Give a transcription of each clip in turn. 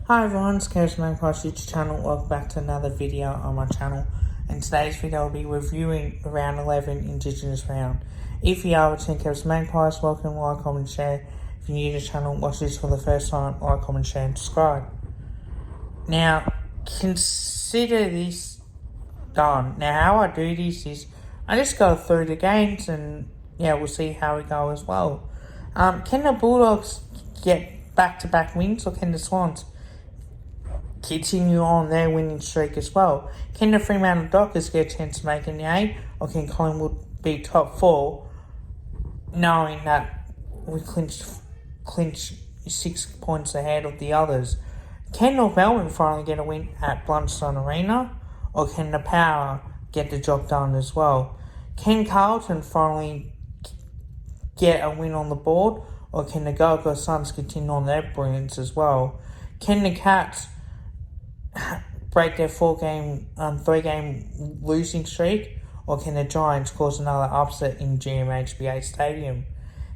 Hi everyone, it's Chaos Magpie's YouTube channel. Welcome back to another video on my channel. In today's video, I'll be reviewing the round 11 Indigenous round. If you are watching Chaos Magpies, welcome, like, comment, share. If you're new to the channel, watch this for the first time, like, comment, share, and subscribe. Now, consider this done. Now, how I do this is, I just go through the games and, we'll see how we go as well. Can the Bulldogs get back-to-back wins, or can the Swans continue on their winning streak as well? Can the Fremantle Dockers get a chance to make an 8, or can Collingwood be top 4, knowing that we clinch 6 points ahead of the others? Can North Melbourne finally get a win at Blundstone Arena, or can the Power get the job done as well? Can Carlton finally get a win on the board, or can the Gold Coast Suns continue on their brilliance as well? Can the Cats break their 3-game losing streak, or can the Giants cause another upset in GMHBA Stadium?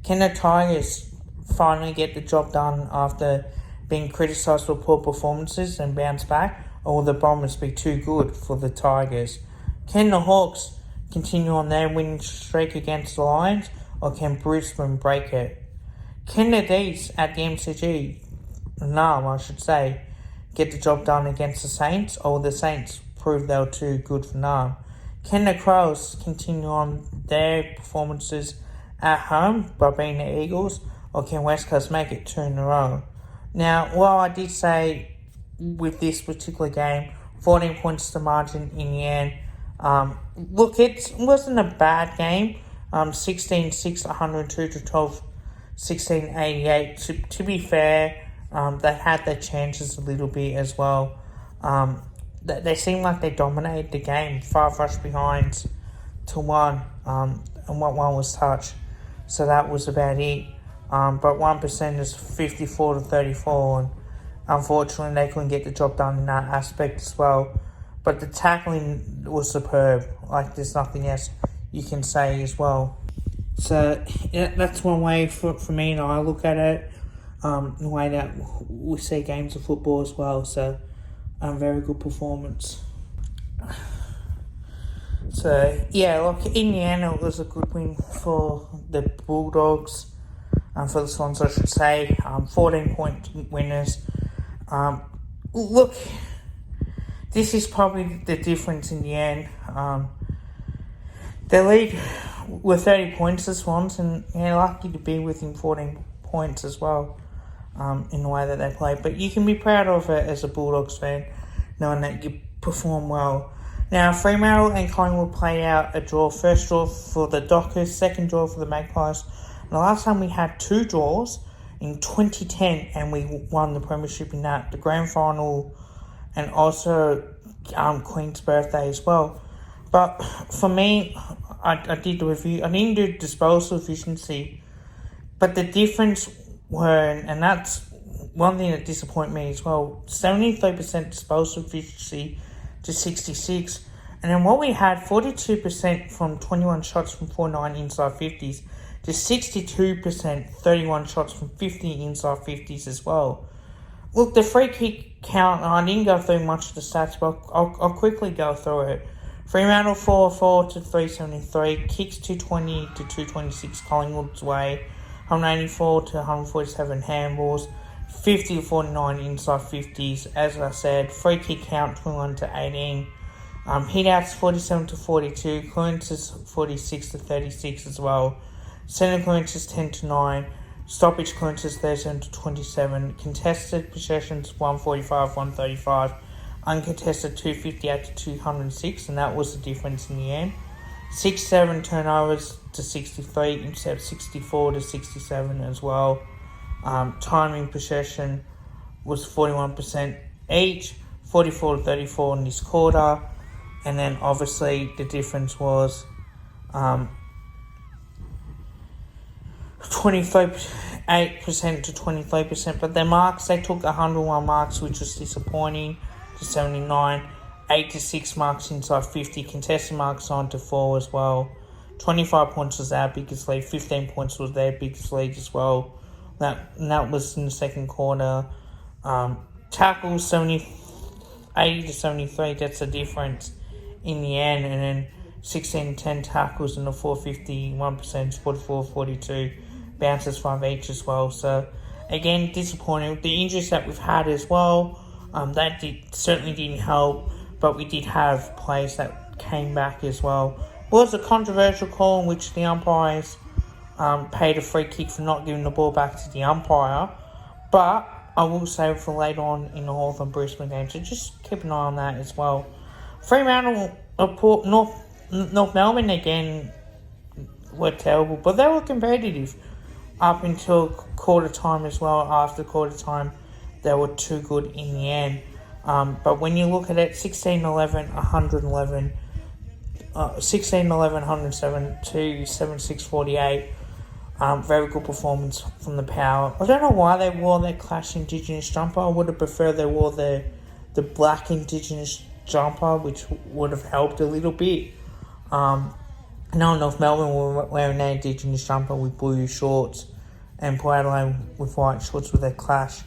Can the Tigers finally get the job done after being criticised for poor performances and bounce back, or will the Bombers be too good for the Tigers? Can the Hawks continue on their winning streak against the Lions, or can Brisbane break it? Can the D's at the MCG, get the job done against the Saints, or will the Saints prove they were too good for Nam? Can the Crows continue on their performances at home by beating the Eagles, or can West Coast make it 2 in a row? Now, while I did say with this particular game, 14 points to margin in the end, look, it wasn't a bad game. 16-6, 102 to 12, 16-88. To be fair, they had their chances a little bit as well. They seemed like they dominated the game. 5 rush behinds to 1, and one was touched. So that was about it. But 1% is 54 to 34, and unfortunately they couldn't get the job done in that aspect as well. But the tackling was superb. Like, there's nothing else you can say as well. So that's one way for me and I look at it. The way that we see games of football as well. So, very good performance. So, look, in the end, it was a good win for the Bulldogs, for the Swans, I should say. 14-point winners. Look, this is probably the difference in the end. They lead with 30 points, the Swans, and lucky to be within 14 points as well. In the way that they play, but you can be proud of it as a Bulldogs fan, knowing that you perform well. Now, Fremantle and Collingwood played out a draw. First draw for the Dockers, second draw for the Magpies. And the last time we had 2 draws in 2010, and we won the premiership in that, the grand final, and also Queen's birthday as well. But for me, I did the review. I didn't do disposal efficiency, but the difference and that's one thing that disappointed me as well, 73% disposal efficiency to 66. And then what we had, 42% from 21 shots from 49 inside 50s to 62%, 31 shots from 50 inside 50s as well. Look, the free kick count, I didn't go through much of the stats, but I'll quickly go through it. Fremantle 404 to 373, kicks 220 to 226 Collingwood's way, 184 to 147 handballs, 50 to 49 inside 50s. As I said, free kick count 21 to 18. Hit-outs 47 to 42. Clearances 46 to 36 as well. Centre clearances 10 to 9. Stoppage clearances 37 to 27. Contested possessions 145, 135. Uncontested 258 to 206, and that was the difference in the end. 6-7 turnovers to 63, intercept 64 to 67 as well. Timing possession was 41% each, 44 to 34 in this quarter. And then obviously the difference was 28% to 23%. But their marks, they took 101 marks, which was disappointing, to 79. 8 to 6 marks inside 50, contested marks 9 to 4 as well. 25 points was our biggest lead, 15 points was their biggest lead as well. That was in the second quarter. tackles 80 to 73, that's the difference in the end. And then 16-10 tackles and the 451%, 44-42, bounces 5 each as well. So, again, disappointing. The injuries that we've had as well, that certainly didn't help, but we did have players that came back as well. It was a controversial call in which the umpires paid a free kick for not giving the ball back to the umpire, but I will say for later on in the Hawthorn Brisbane game, so just keep an eye on that as well. Fremantle, North Melbourne again were terrible, but they were competitive up until quarter time as well. After quarter time, they were too good in the end. But when you look at it, 16-11, 111, 16-11, 107 to 76-48. Very good performance from the Power. I don't know why they wore their Clash Indigenous jumper. I would have preferred they wore the black Indigenous jumper, which would have helped a little bit. North Melbourne were wearing their Indigenous jumper with blue shorts, and Port Adelaide with white shorts with their Clash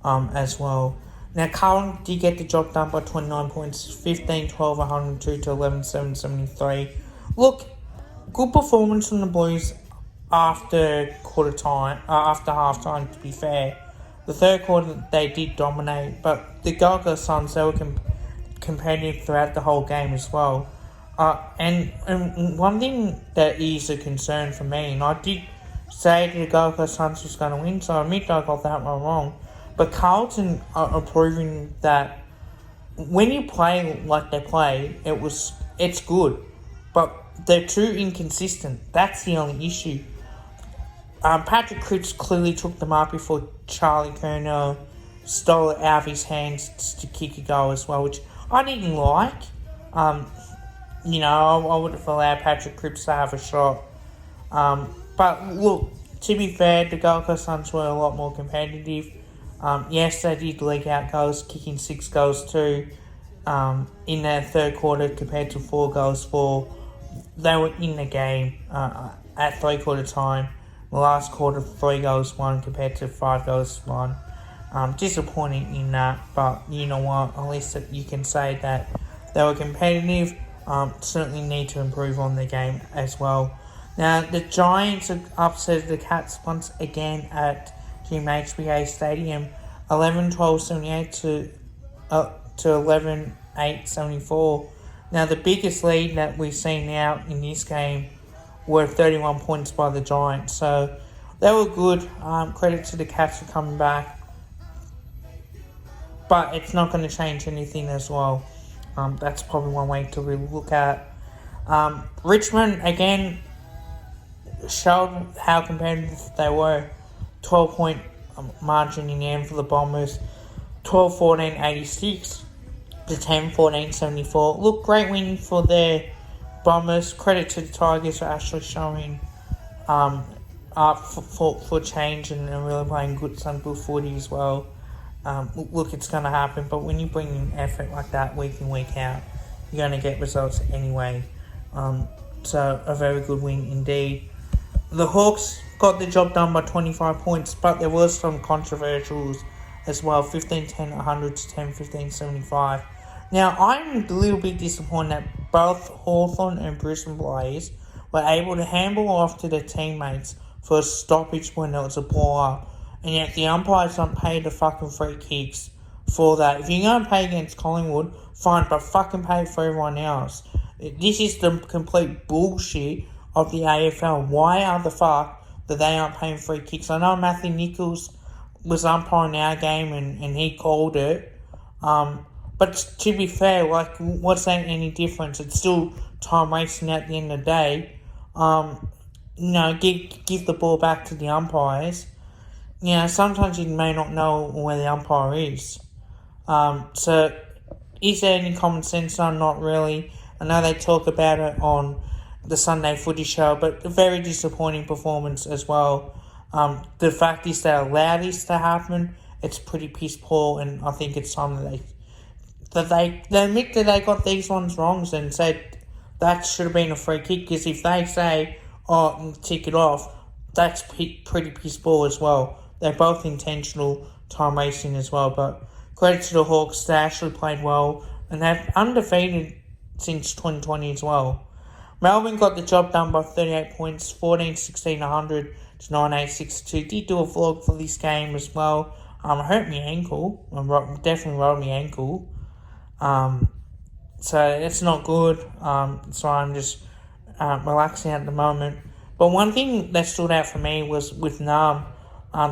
as well. Now, Carlton did get the job done by 29 points, 15-12, 102 to 11-7, 73. Look, good performance from the Blues after half time, to be fair. The third quarter, they did dominate, but the Gold Coast Suns, they were competitive throughout the whole game as well. And one thing that is a concern for me, and I did say the Gold Coast Suns was going to win, so I admit I got that one wrong. But Carlton are proving that when you play like they play, it's good. But they're too inconsistent. That's the only issue. Patrick Cripps clearly took the mark before Charlie Curnow stole it out of his hands to kick a goal as well, which I didn't like. I would have allowed Patrick Cripps to have a shot. But look, to be fair, the Gold Coast Suns were a lot more competitive. Yes, they did leak out goals, kicking 6 goals too in their third quarter compared to 4 goals for. They were in the game at 3-quarter time. The last quarter, 3 goals won compared to 5 goals won. Disappointing in that, but you know what? At least you can say that they were competitive. Certainly need to improve on the game as well. Now, the Giants have upset the Cats once again at GMHBA Stadium, 11-12-78 to 11-8-74. Now, the biggest lead that we've seen now in this game were 31 points by the Giants. So, they were good. Credit to the Cats for coming back. But it's not going to change anything as well. That's probably one way to really look at. Richmond, again, showed how competitive they were. 12-point margin in the end for the Bombers. 12-14-86 to 10-14-74. Look, great win for the Bombers. Credit to the Tigers for actually showing up for change and really playing some good footy as well. Look, it's going to happen, but when you bring in effort like that week in, week out, you're going to get results anyway. So, a very good win indeed. The Hawks got the job done by 25 points, but there was some controversials as well. 15-10, 100 to 10-15, 75. Now, I'm a little bit disappointed that both Hawthorn and Brisbane players were able to handball off to their teammates for a stoppage when there was a blowout. And yet the umpires don't pay the fucking free kicks for that. If you're going to pay against Collingwood, fine, but fucking pay for everyone else. This is the complete bullshit of the AFL. Why are the fuck that they aren't paying free kicks? I know Matthew Nichols was umpiring our game and he called it. But to be fair, what's that any difference? It's still time wasting at the end of the day. Give the ball back to the umpires. Sometimes you may not know where the umpire is. So, is there any common sense? No, not really. I know they talk about it on the Sunday Footy Show, but a very disappointing performance as well. The fact is they allow this to happen. It's pretty piss poor, and I think it's time that they admit that they got these ones wrong and said that should have been a free kick. Because if they say, tick it off, that's pretty piss poor as well. They're both intentional time wasting as well, but credit to the Hawks, they actually played well, and they've undefeated since 2020 as well. Melbourne got the job done by 38 points, 14-16, 100 to 9-8-6-2. Did do a vlog for this game as well. I hurt my ankle. I definitely rolled my ankle. So it's not good. So I'm just relaxing at the moment. But one thing that stood out for me was with Nam.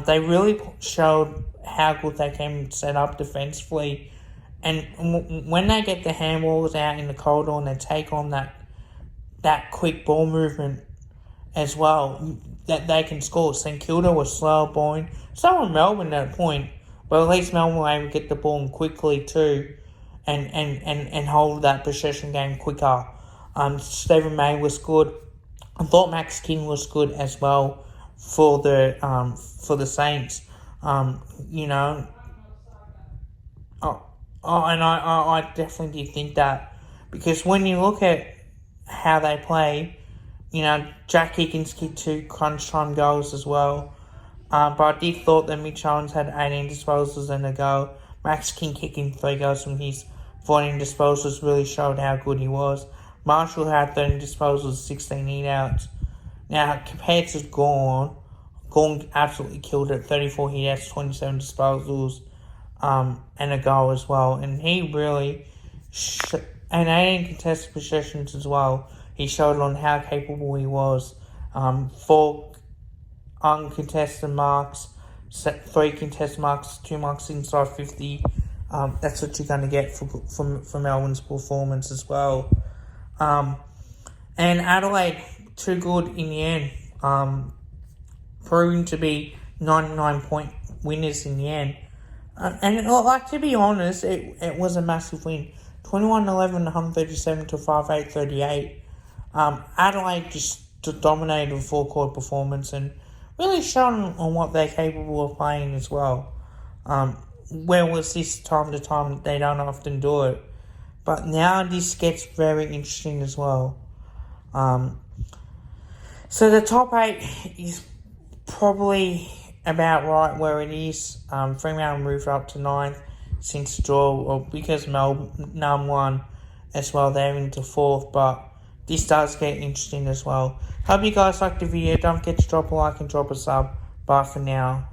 They really showed how good they can set up defensively. And when they get the handballs out in the corridor and they take on that quick ball movement as well, that they can score. St Kilda was slow balling. So were Melbourne at a point, but at least Melbourne were able to get the ball quickly too and hold that possession game quicker. Stephen May was good. I thought Max King was good as well for the Saints. And I definitely did think that, because when you look at how they play, Jack Higgins kicked 2 crunch time goals as well. But I did thought that Mitch Owens had 18 disposals and a goal. Max King kicking 3 goals from his 14 disposals really showed how good he was. Marshall had 13 disposals, 16 hit-outs. Now, compared to Gawn absolutely killed it, 34 hit-outs, 27 disposals, and a goal as well. And he really, and 18 contested possessions as well. He showed on how capable he was. 4 uncontested marks, 3 contested marks, 2 marks inside 50. That's what you're going to get from Melbourne's performance as well. And Adelaide, too good in the end. Proving to be 99-point winners in the end. And to be honest, it was a massive win. 21-11, 137 to 5-8, 38. Adelaide just dominated a full-court performance and really shown on what they're capable of playing as well. Where was this time to time? They don't often do it. But now this gets very interesting as well. So the top 8 is probably about right where it is. Fremantle moved up to 9th since the draw, or because Melbourne won as well, they're into 4th, but this does get interesting as well. Hope you guys liked the video. Don't forget to drop a like and drop a sub. Bye for now.